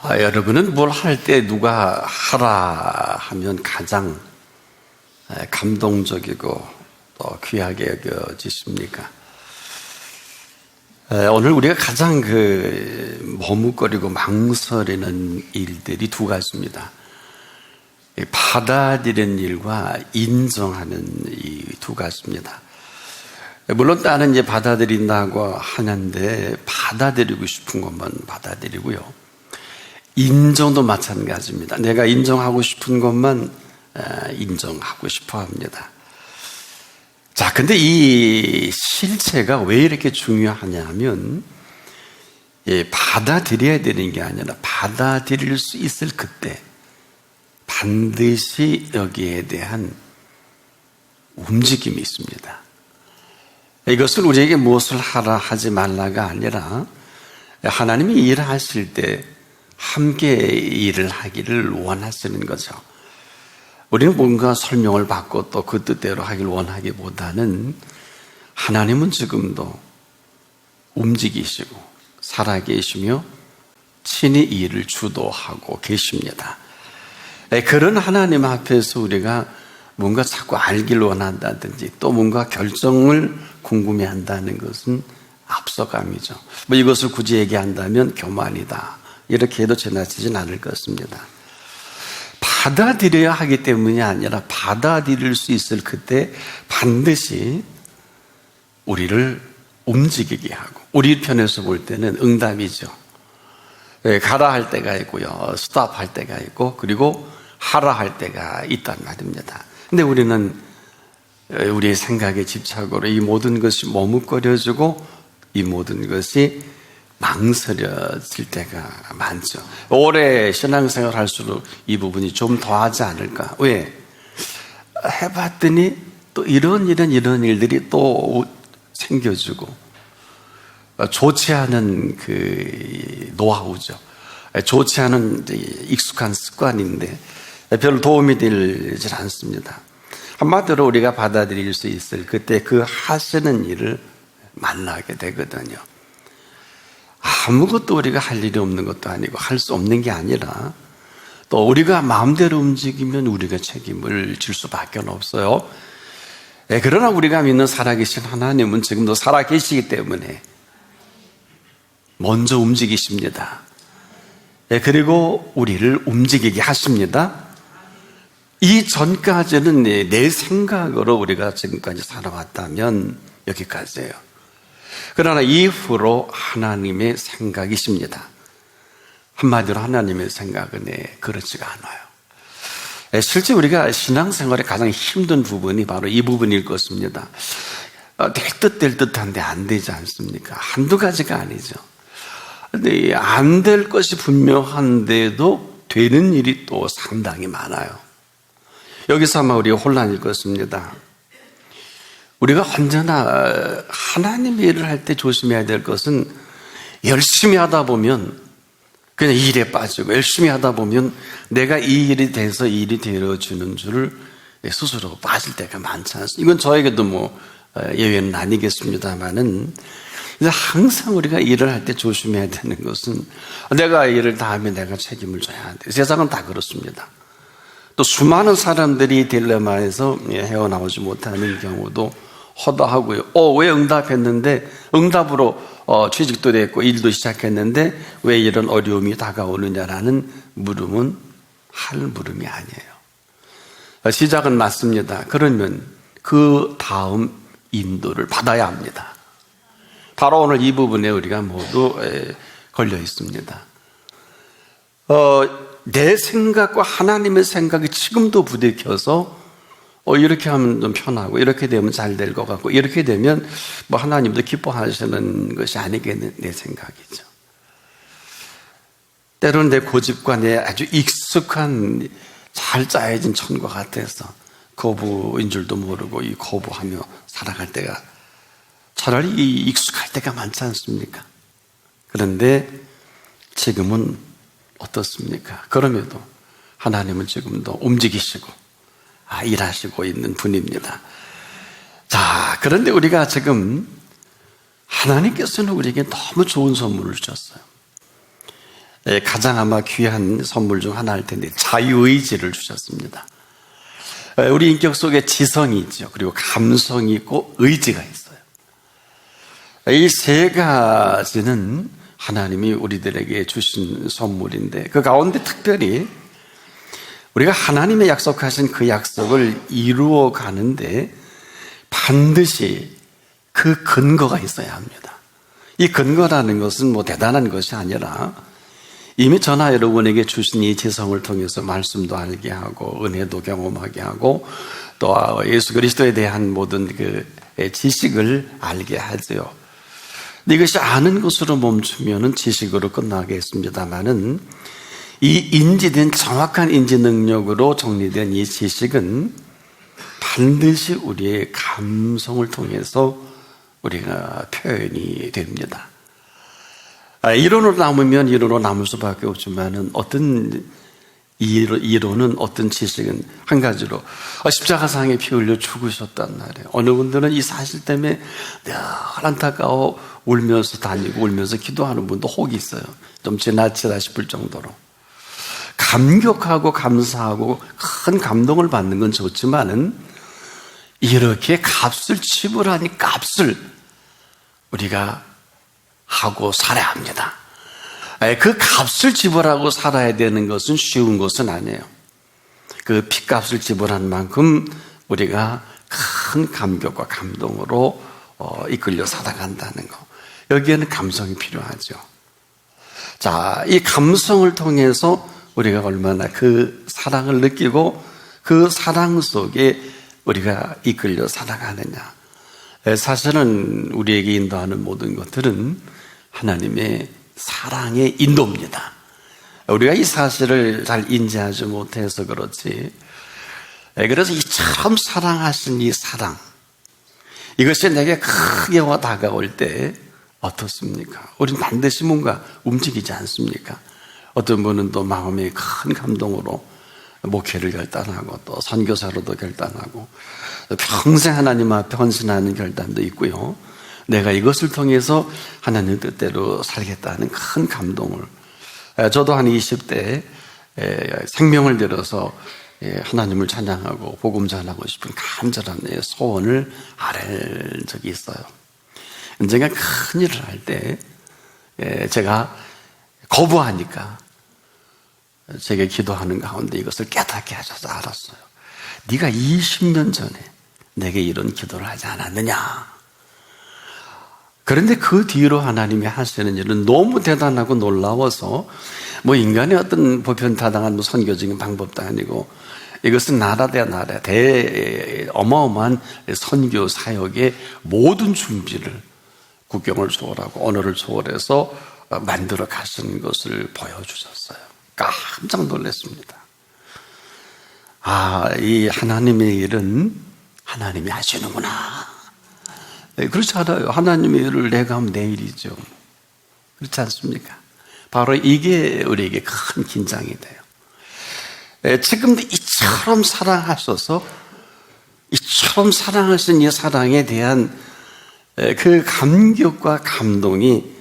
여러분은 뭘 할 때 누가 하라 하면 가장 감동적이고 또 귀하게 여겨지십니까? 오늘 우리가 가장 머뭇거리고 망설이는 일들이 두 가지입니다. 받아들이는 일과 인정하는 이 두 가지입니다. 물론 나는 이제 받아들인다고 하는데 받아들이고 싶은 것만 받아들이고요. 인정도 마찬가지입니다. 내가 인정하고 싶은 것만 인정하고 싶어 합니다. 자, 근데 이 실체가 왜 이렇게 중요하냐면, 받아들여야 되는 게 아니라 받아들일 수 있을 그때 반드시 여기에 대한 움직임이 있습니다. 이것을 우리에게 무엇을 하라 하지 말라가 아니라 하나님이 일을 하실 때 함께 일을 하기를 원하시는 거죠. 우리는 뭔가 설명을 받고 또 그 뜻대로 하길 원하기보다는 하나님은 지금도 움직이시고 살아계시며 친히 일을 주도하고 계십니다. 그런 하나님 앞에서 우리가 뭔가 자꾸 알길 원한다든지 또 뭔가 결정을 궁금해한다는 것은 앞서감이죠. 이것을 굳이 얘기한다면 교만이다. 이렇게 해도 지나치진 않을 것입니다. 받아들여야 하기 때문이 아니라 받아들일 수 있을 그때 반드시 우리를 움직이게 하고, 우리 편에서 볼 때는 응답이죠. 가라 할 때가 있고요, 스탑 할 때가 있고, 그리고 하라 할 때가 있단 말입니다. 근데 우리는 우리의 생각의 집착으로 이 모든 것이 머뭇거려지고 이 모든 것이 망설여질 때가 많죠. 오래 신앙생활 할수록 이 부분이 좀 더하지 않을까? 왜? 해봤더니 또 이런 일들이 또 생겨지고 좋지 않은 노하우죠. 좋지 않은 익숙한 습관인데 별로 도움이 되질 않습니다. 한마디로 우리가 받아들일 수 있을 그때 그 하시는 일을 만나게 되거든요. 아무것도 우리가 할 일이 없는 것도 아니고 할 수 없는 게 아니라 또 우리가 마음대로 움직이면 우리가 책임을 질 수밖에 없어요. 그러나 우리가 믿는 살아계신 하나님은 지금도 살아계시기 때문에 먼저 움직이십니다. 그리고 우리를 움직이게 하십니다. 이 전까지는 내 생각으로 우리가 지금까지 살아왔다면 여기까지예요. 그러나 이후로 하나님의 생각이십니다. 한마디로 하나님의 생각은 그렇지가 않아요. 실제 우리가 신앙생활에 가장 힘든 부분이 바로 이 부분일 것입니다. 될 듯한데 안 되지 않습니까? 한두 가지가 아니죠. 근데 안 될 것이 분명한데도 되는 일이 또 상당히 많아요. 여기서 아마 우리가 혼란일 것입니다. 우리가 언제나 하나님의 일을 할 때 조심해야 될 것은 열심히 하다 보면 그냥 일에 빠지고 열심히 하다 보면 내가 이 일이 돼서 이 일이 되어주는 줄을 스스로 빠질 때가 많지 않습니까? 이건 저에게도 예외는 아니겠습니다만은 항상 우리가 일을 할 때 조심해야 되는 것은 내가 일을 다 하면 내가 책임을 져야 돼. 세상은 다 그렇습니다. 또 수많은 사람들이 딜레마에서 헤어나오지 못하는 경우도 허다하고요. 왜 응답했는데 응답으로 취직도 됐고 일도 시작했는데 왜 이런 어려움이 다가오느냐라는 물음은 할 물음이 아니에요. 시작은 맞습니다. 그러면 그 다음 인도를 받아야 합니다. 바로 오늘 이 부분에 우리가 모두 걸려 있습니다. 내 생각과 하나님의 생각이 지금도 부딪혀서 이렇게 하면 좀 편하고 이렇게 되면 잘 될 것 같고 이렇게 되면 하나님도 기뻐하시는 것이 아니겠는 내 생각이죠. 때로는 내 고집과 내 아주 익숙한 잘 짜여진 천과 같아서 거부인 줄도 모르고 이 거부하며 살아갈 때가 차라리 이 익숙할 때가 많지 않습니까? 그런데 지금은 어떻습니까? 그럼에도 하나님은 지금도 움직이시고 일하시고 있는 분입니다. 자, 그런데 우리가 지금 하나님께서는 우리에게 너무 좋은 선물을 주셨어요. 가장 아마 귀한 선물 중 하나일 텐데 자유의지를 주셨습니다. 우리 인격 속에 지성이 있죠. 그리고 감성이 있고 의지가 있어요. 이 세 가지는 하나님이 우리들에게 주신 선물인데 그 가운데 특별히 우리가 하나님의 약속하신 그 약속을 이루어 가는데 반드시 그 근거가 있어야 합니다. 이 근거라는 것은 뭐 대단한 것이 아니라 이미 저나 여러분에게 주신 이 지성을 통해서 말씀도 알게 하고 은혜도 경험하게 하고 또 예수 그리스도에 대한 모든 그 지식을 알게 하죠. 이것이 아는 것으로 멈추면 지식으로 끝나겠습니다만은 이 인지된 정확한 인지 능력으로 정리된 이 지식은 반드시 우리의 감성을 통해서 우리가 표현이 됩니다. 이론으로 남으면 이론으로 남을 수밖에 없지만은 어떤 이론은 어떤 지식은 한 가지로 십자가상에 피 흘려 죽으셨단 말이에요. 어느 분들은 이 사실 때문에 늘 안타까워 울면서 다니고 울면서 기도하는 분도 혹 있어요. 좀 지나치다 싶을 정도로. 감격하고 감사하고 큰 감동을 받는 건 좋지만은 이렇게 값을 지불하니 값을 우리가 하고 살아야 합니다. 그 값을 지불하고 살아야 되는 것은 쉬운 것은 아니에요. 그 핏값을 지불한 만큼 우리가 큰 감격과 감동으로 이끌려 살아간다는 거. 여기에는 감성이 필요하죠. 자, 이 감성을 통해서 우리가 얼마나 그 사랑을 느끼고 그 사랑 속에 우리가 이끌려 살아가느냐. 사실은 우리에게 인도하는 모든 것들은 하나님의 사랑의 인도입니다. 우리가 이 사실을 잘 인지하지 못해서 그렇지. 그래서 이처럼 사랑하신 이 사랑, 이것이 내게 크게 와 다가올 때 어떻습니까? 우리는 반드시 뭔가 움직이지 않습니까? 어떤 분은 또 마음의 큰 감동으로 목회를 결단하고 또 선교사로도 결단하고 평생 하나님 앞에 헌신하는 결단도 있고요. 내가 이것을 통해서 하나님 뜻대로 살겠다는 큰 감동을. 저도 한 20대 생명을 들여서 하나님을 찬양하고 복음 전하고 싶은 간절한 소원을 아랠 적이 있어요. 언젠가 큰 일을 할 때 제가 거부하니까 제게 기도하는 가운데 이것을 깨닫게 하셔서 알았어요. 네가 20년 전에 내게 이런 기도를 하지 않았느냐. 그런데 그 뒤로 하나님이 하시는 일은 너무 대단하고 놀라워서 뭐 인간의 어떤 보편타당한 선교적인 방법도 아니고 이것은 나라 대 나라 어마어마한 선교 사역의 모든 준비를 국경을 초월하고 언어를 초월해서 만들어 가시는 것을 보여주셨어요. 깜짝 놀랐습니다. 이 하나님의 일은 하나님이 하시는구나. 그렇지 않아요. 하나님의 일을 내가 하면 내 일이죠. 그렇지 않습니까? 바로 이게 우리에게 큰 긴장이 돼요. 지금도 이처럼 사랑하셔서 이처럼 사랑하신 이 사랑에 대한 그 감격과 감동이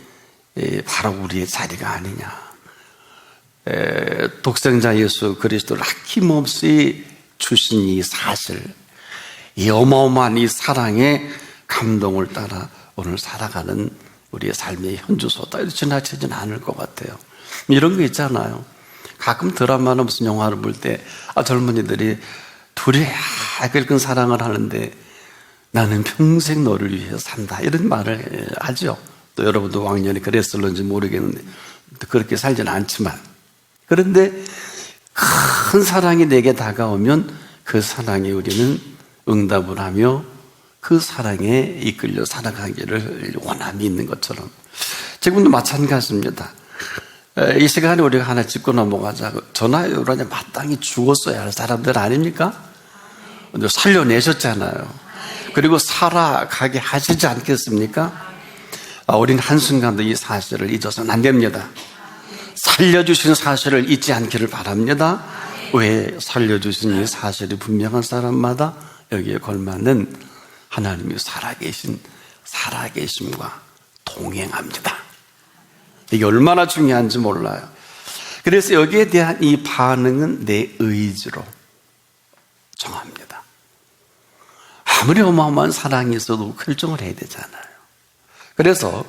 바로 우리의 자리가 아니냐. 독생자 예수 그리스도를 아낌없이 주신 이 사실, 이 어마어마한 이 사랑의 감동을 따라 오늘 살아가는 우리의 삶의 현주소다. 이렇게 지나치지는 않을 것 같아요. 이런 거 있잖아요. 가끔 드라마나 무슨 영화를 볼 때 젊은이들이 둘이 끓은 사랑을 하는데 나는 평생 너를 위해서 산다 이런 말을 하죠. 또 여러분도 왕년에 그랬을런지 모르겠는데 그렇게 살지는 않지만, 그런데 큰 사랑이 내게 다가오면 그 사랑에 우리는 응답을 하며 그 사랑에 이끌려 살아가기를 원함이 있는 것처럼 지금도 마찬가지입니다. 이 시간에 우리가 하나 짚고 넘어가자고, 저나 여러분이 마땅히 죽었어야 할 사람들 아닙니까? 살려내셨잖아요. 그리고 살아가게 하시지 않겠습니까? 우리는 한순간도 이 사실을 잊어서는 안 됩니다. 살려주신 사실을 잊지 않기를 바랍니다. 왜? 살려주신 이 사실이 분명한 사람마다 여기에 걸맞는 하나님이 살아계심과 동행합니다. 이게 얼마나 중요한지 몰라요. 그래서 여기에 대한 이 반응은 내 의지로 정합니다. 아무리 어마어마한 사랑이 있어도 결정을 해야 되잖아요. 그래서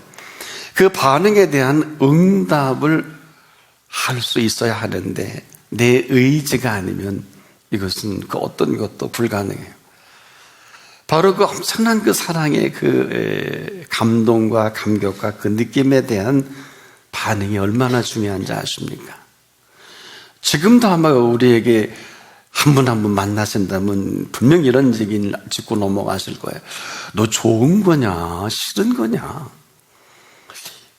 그 반응에 대한 응답을 할 수 있어야 하는데 내 의지가 아니면 이것은 그 어떤 것도 불가능해요. 바로 그 엄청난 그 사랑의 그 감동과 감격과 그 느낌에 대한 반응이 얼마나 중요한지 아십니까? 지금도 아마 우리에게 한 분 한 분 만나신다면 분명히 이런 얘기를 짚고 넘어가실 거예요. 너 좋은 거냐? 싫은 거냐?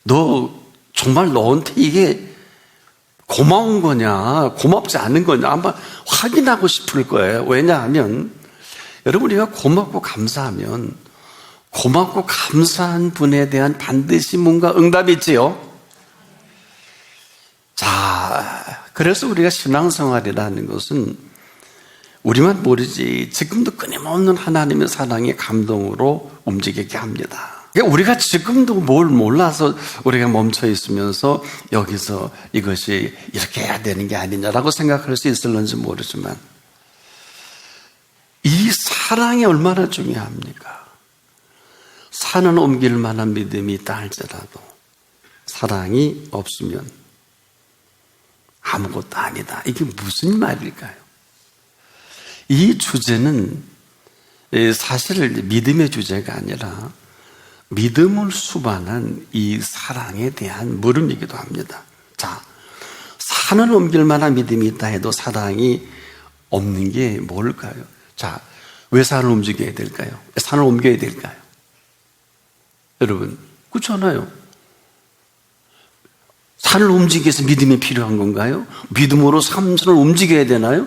너 정말 너한테 이게 고마운 거냐? 고맙지 않은 거냐? 아마 확인하고 싶을 거예요. 왜냐하면 여러분, 우리가 고맙고 감사하면 고맙고 감사한 분에 대한 반드시 뭔가 응답이 있지요. 자, 그래서 우리가 신앙생활이라는 것은 우리만 모르지 지금도 끊임없는 하나님의 사랑의 감동으로 움직이게 합니다. 그러니까 우리가 지금도 뭘 몰라서 우리가 멈춰 있으면서 여기서 이것이 이렇게 해야 되는 게 아니냐라고 생각할 수 있을는지 모르지만 이 사랑이 얼마나 중요합니까? 산은 옮길 만한 믿음이 있다 할지라도 사랑이 없으면 아무것도 아니다. 이게 무슨 말일까요? 이 주제는 사실 믿음의 주제가 아니라 믿음을 수반한 이 사랑에 대한 물음이기도 합니다. 자, 산을 옮길 만한 믿음이 있다 해도 사랑이 없는 게 뭘까요? 자, 왜 산을 움직여야 될까요? 산을 옮겨야 될까요? 여러분, 그렇잖아요. 산을 움직이기 위해서 믿음이 필요한 건가요? 믿음으로 산을 움직여야 되나요?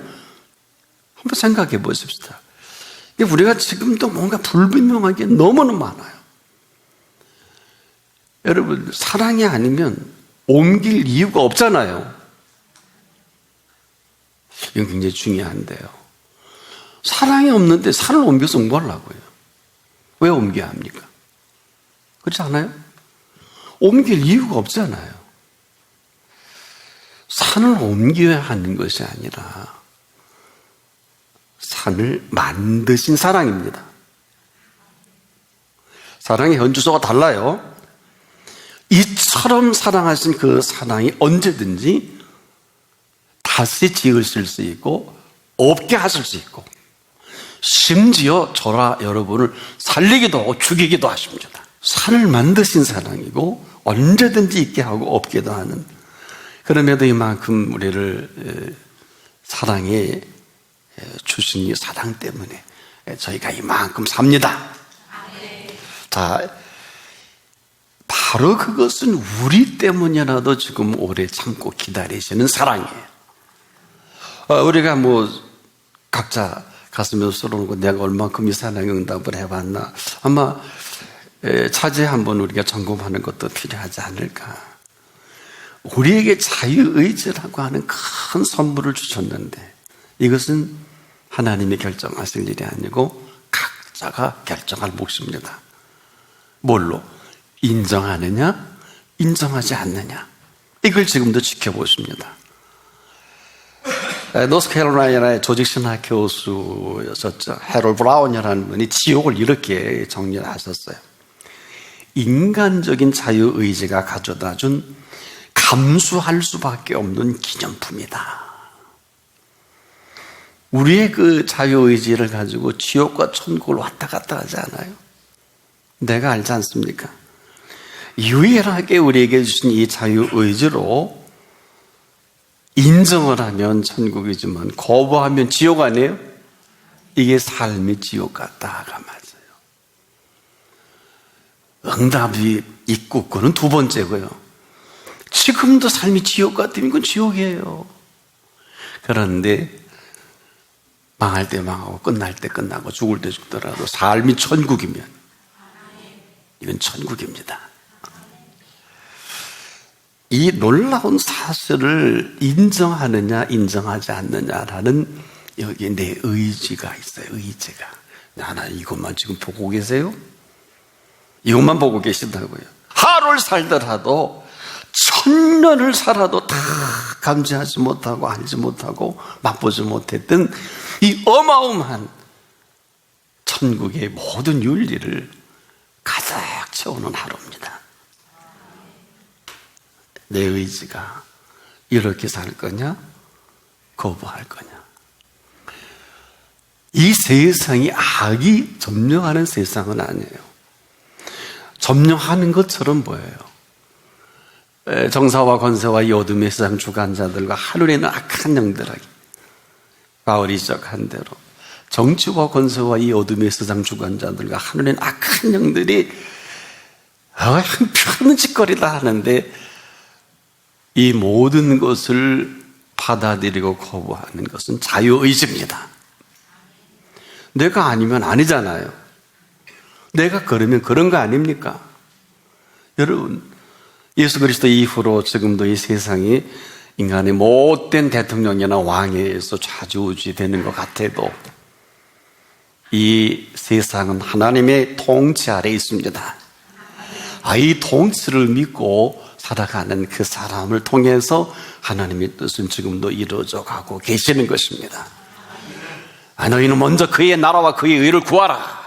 한번 생각해 보십시다. 우리가 지금도 뭔가 불분명한 게 너무너무 많아요. 여러분, 사랑이 아니면 옮길 이유가 없잖아요. 이건 굉장히 중요한데요. 사랑이 없는데 산을 옮겨서 뭐 하려고요? 왜 옮겨야 합니까? 그렇지 않아요? 옮길 이유가 없잖아요. 산을 옮겨야 하는 것이 아니라 산을 만드신 사랑입니다. 사랑의 현주소가 달라요. 이처럼 사랑하신 그 사랑이 언제든지 다시 지으실 수 있고 없게 하실 수 있고 심지어 저라 여러분을 살리기도 하고 죽이기도 하십니다. 산을 만드신 사랑이고 언제든지 있게 하고 없게도 하는, 그럼에도 이만큼 우리를 사랑해 주신 이 사랑 때문에 저희가 이만큼 삽니다. 자, 바로 그것은 우리 때문이라도 지금 오래 참고 기다리시는 사랑이에요. 우리가 뭐 각자 가슴에 쏘놓고 내가 얼만큼 이 사랑에 응답을 해봤나, 아마 차제 한번 우리가 점검하는 것도 필요하지 않을까. 우리에게 자유의지라고 하는 큰 선물을 주셨는데 이것은 하나님이 결정하실 일이 아니고 각자가 결정할 몫입니다. 뭘로? 인정하느냐, 인정하지 않느냐. 이걸 지금도 지켜보십니다. 노스캐롤라이나의 조직신학 교수였었죠. 해롤 브라운이라는 분이 지옥을 이렇게 정리하셨어요. 인간적인 자유의지가 가져다준 감수할 수밖에 없는 기념품이다. 우리의 그 자유의지를 가지고 지옥과 천국을 왔다 갔다 하지 않아요? 내가 알지 않습니까? 유일하게 우리에게 주신 이 자유의지로 인정을 하면 천국이지만 거부하면 지옥 아니에요? 이게 삶이 지옥 같다가 맞아요. 응답이 있고 그거는 두 번째고요. 지금도 삶이 지옥 같으면 이건 지옥이에요. 그런데 망할 때 망하고 끝날 때 끝나고 죽을 때 죽더라도 삶이 천국이면 이건 천국입니다. 이 놀라운 사실을 인정하느냐 인정하지 않느냐라는 여기에 내 의지가 있어요. 의지가. 나 이것만 지금 보고 계세요? 이것만 보고 계신다고요. 하루를 살더라도 천년을 살아도 다 감지하지 못하고 알지 못하고 맛보지 못했던 이 어마어마한 천국의 모든 윤리를 가득 채우는 하루입니다. 내 의지가 이렇게 살 거냐? 거부할 거냐? 이 세상이 악이 점령하는 세상은 아니에요. 점령하는 것처럼 보여요. 정사와 권세와 이 어둠의 세상 주관자들과 하늘에 있는 악한 영들에게 바울이 지적한 대로 정치와 권세와 이 어둠의 세상 주관자들과 하늘에 있는 악한 영들이 형편없는 짓거리다 하는데 이 모든 것을 받아들이고 거부하는 것은 자유의지입니다. 내가 아니면 아니잖아요. 내가 그러면 그런 거 아닙니까? 여러분, 예수 그리스도 이후로 지금도 이 세상이 인간의 못된 대통령이나 왕에 의해서 좌지우지되는 것 같아도 이 세상은 하나님의 통치 아래 있습니다. 이 통치를 믿고 살아가는 그 사람을 통해서 하나님의 뜻은 지금도 이루어져 가고 계시는 것입니다. 너희는 먼저 그의 나라와 그의 의를 구하라.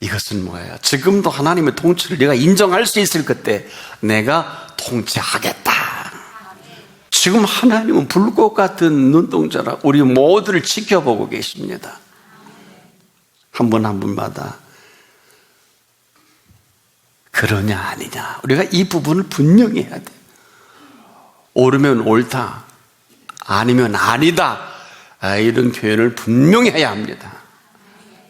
이것은 뭐예요? 지금도 하나님의 통치를 내가 인정할 수 있을 그때 내가 통치하겠다. 지금 하나님은 불꽃 같은 눈동자라 우리 모두를 지켜보고 계십니다. 한 분 한 분마다 그러냐 아니냐 우리가 이 부분을 분명히 해야 돼요. 옳으면 옳다, 아니면 아니다, 이런 표현을 분명히 해야 합니다.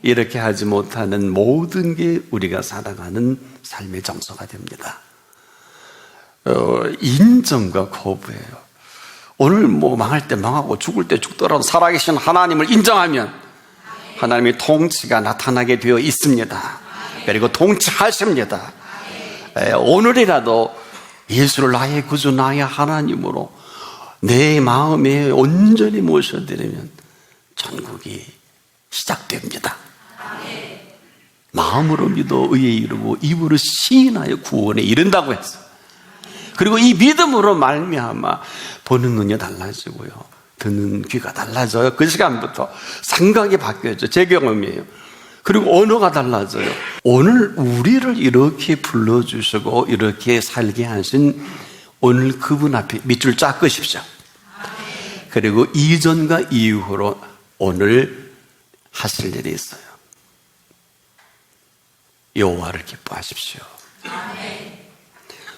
이렇게 하지 못하는 모든 게 우리가 살아가는 삶의 정서가 됩니다. 인정과 거부예요. 오늘 망할 때 망하고 죽을 때 죽더라도 살아계신 하나님을 인정하면 하나님의 통치가 나타나게 되어 있습니다. 그리고 통치하십니다. 오늘이라도 예수를 나의 구주 나의 하나님으로 내 마음에 온전히 모셔드리면 천국이 시작됩니다. 마음으로 믿어 의에 이르고 입으로 시인하여 구원에 이른다고 했어요. 그리고 이 믿음으로 말미암아 보는 눈이 달라지고요, 듣는 귀가 달라져요. 그 시간부터 생각이 바뀌어져. 제 경험이에요. 그리고 언어가 달라져요. 오늘 우리를 이렇게 불러주시고 이렇게 살게 하신 오늘 그분 앞에 밑줄 쫙 끄십시오. 그리고 이전과 이후로 오늘 하실 일이 있어요. 여호와를 기뻐하십시오.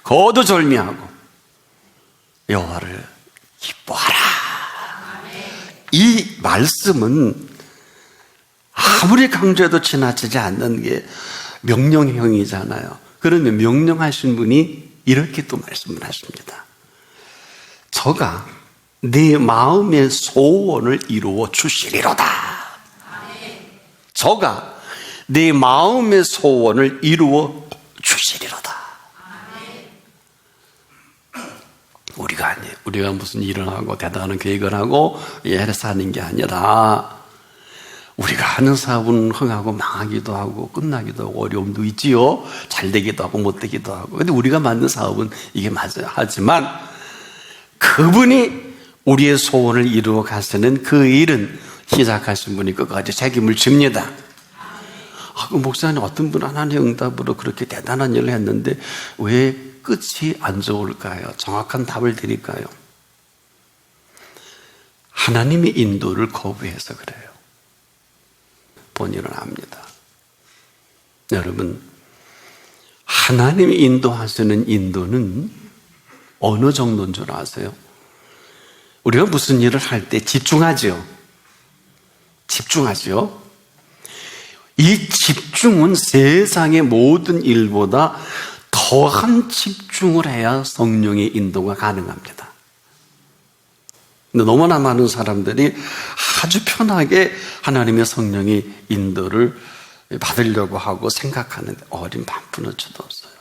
거두절미하고 여호와를 기뻐하라. 이 말씀은 아무리 강조해도 지나치지 않는 게 명령형이잖아요. 그러면 명령하신 분이 이렇게 또 말씀을 하십니다. 저가 네 마음의 소원을 이루어 주시리로다. 저가 네 마음의 소원을 이루어 주시리로다. 우리가 아니에요. 우리가 무슨 일을 하고 대단한 계획을 하고 해서 하는 게 아니라 우리가 하는 사업은 흥하고 망하기도 하고 끝나기도 하고 어려움도 있지요. 잘 되기도 하고 못 되기도 하고. 근데 우리가 만든 사업은 이게 맞아요. 하지만 그분이 우리의 소원을 이루어 가시는 그 일은 시작하신 분이 끝까지 책임을 집니다. 그 목사님 어떤 분 하나님의 응답으로 그렇게 대단한 일을 했는데 왜 끝이 안 좋을까요? 정확한 답을 드릴까요? 하나님의 인도를 거부해서 그래요. 본인은 압니다. 여러분, 하나님이 인도하시는 인도는 어느 정도인 줄 아세요? 우리가 무슨 일을 할 때 집중하죠. 집중하죠. 이 집중은 세상의 모든 일보다 더한 집중을 해야 성령의 인도가 가능합니다. 근데 너무나 많은 사람들이 아주 편하게 하나님의 성령의 인도를 받으려고 하고 생각하는데 어린 반푼어치도 없어요.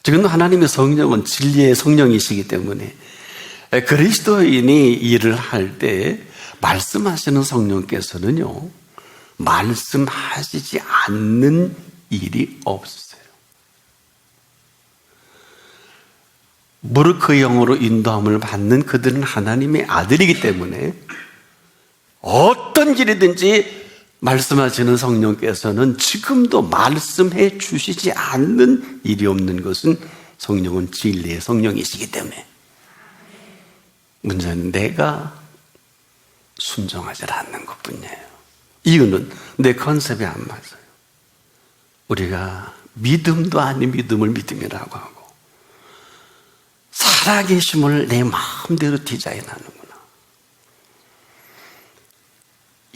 지금도 하나님의 성령은 진리의 성령이시기 때문에 그리스도인이 일을 할 때 말씀하시는 성령께서는요, 말씀하시지 않는 일이 없어요. 무릇 그 영으로 인도함을 받는 그들은 하나님의 아들이기 때문에 어떤 길이든지 말씀하시는 성령께서는 지금도 말씀해 주시지 않는 일이 없는 것은 성령은 진리의 성령이시기 때문에 문제는 내가 순종하지 않는 것뿐이에요. 이유는 내 컨셉이 안 맞아요. 우리가 믿음도 아닌 믿음을 믿음이라고 하고 살아계심을 내 마음대로 디자인하는구나.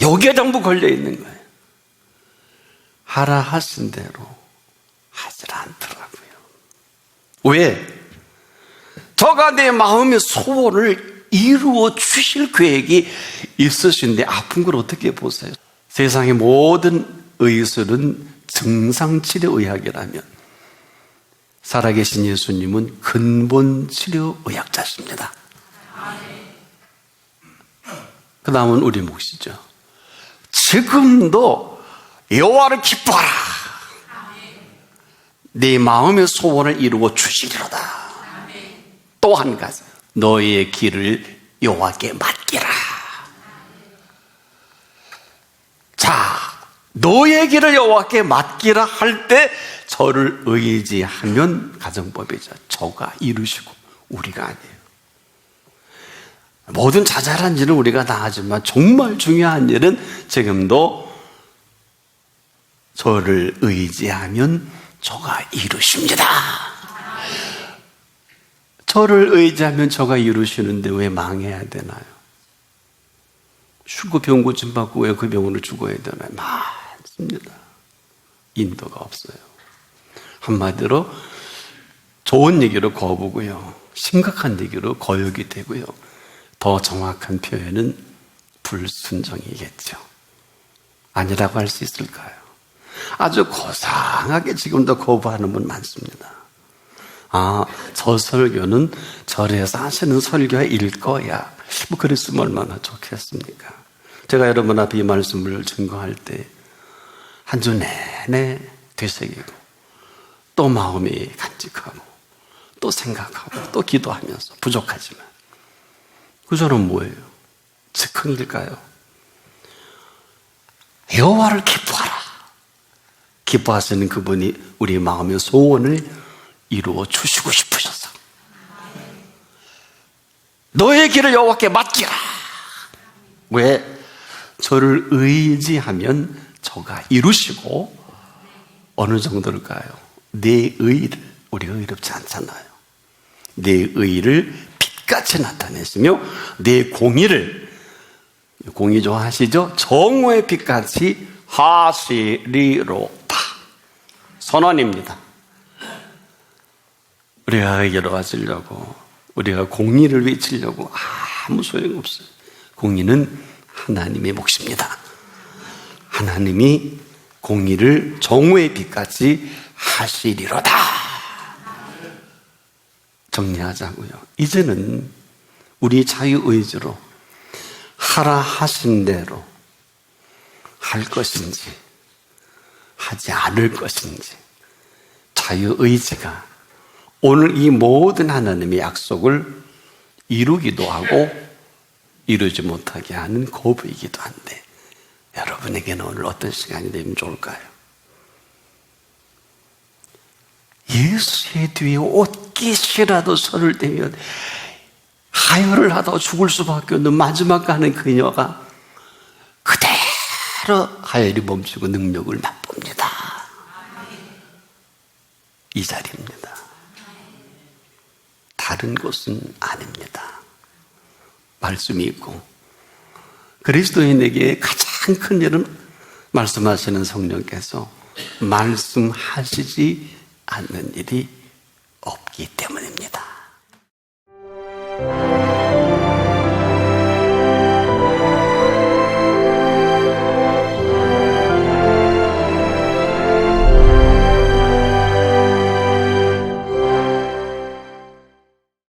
여기에 전부 걸려있는 거예요. 하라 하신 대로 하질 않더라고요. 왜? 저가 내 마음의 소원을 이루어 주실 계획이 있으신데 아픈 걸 어떻게 보세요? 세상의 모든 의술은 증상치료의학이라면 살아계신 예수님은 근본치료의학자십니다. 그 다음은 우리 몫이죠. 지금도 여호와를 기뻐하라. 네 마음의 소원을 이루어 주시리로다. 또 한 가지, 너희의 길을 여호와께 맡기라. 자, 너의 길을 여호와께 맡기라 할 때 저를 의지하면 가정법이죠. 저가 이루시고 우리가 아니에요. 모든 자잘한 일은 우리가 다 하지만 정말 중요한 일은 지금도 저를 의지하면 저가 이루십니다. 저를 의지하면 저가 이루시는데 왜 망해야 되나요? 죽고 병 고침받고 왜 그 병으로 죽어야 되나요? 많습니다. 인도가 없어요. 한마디로 좋은 얘기로 거부고요, 심각한 얘기로 거역이 되고요, 더 정확한 표현은 불순종이겠죠. 아니라고 할 수 있을까요? 아주 고상하게 지금도 거부하는 분 많습니다. 아, 저 설교는 절에서 하시는 설교일 거야. 뭐 그랬으면 얼마나 좋겠습니까? 제가 여러분 앞에 이 말씀을 증거할 때 한 주 내내 되새기고 또 마음이 간직하고 또 생각하고 또 기도하면서 부족하지만 그 저는 뭐예요? 즉흥일까요? 여호와를 기뻐하라. 기뻐하시는 그분이 우리 마음의 소원을 이루어 주시고 싶으셔서 너의 길을 여호와께 맡기라. 왜? 저를 의지하면 저가 이루시고 어느 정도일까요? 내 의를, 우리가 의롭지 않잖아요. 내 의를 빛같이 나타내시며 내 공의를, 공의 좋아하시죠? 정오의 빛같이 하시리로다. 선언입니다. 우리가 의로워지려고, 우리가 공의를 외치려고 아무 소용없어요. 공의는 하나님의 몫입니다. 하나님이 공의를 정오의 빛같이 하시리로다. 정리하자고요. 이제는 우리 자유의지로 하라 하신 대로 할 것인지 하지 않을 것인지, 자유의지가 오늘 이 모든 하나님의 약속을 이루기도 하고 이루지 못하게 하는 거부이기도 한데, 여러분에게는 오늘 어떤 시간이 되면 좋을까요? 예수의 뒤에 옷깃이라도 손을 대면 하혈을 하다 죽을 수밖에 없는 마지막 가는 그녀가 그대로 하혈이 멈추고 능력을 맛봅니다. 이 자리입니다. 다른 곳은 아닙니다. 말씀이 있고 그리스도인에게 가장 큰 일은 말씀하시는 성령께서 말씀하시지 않는 일이 없기 때문에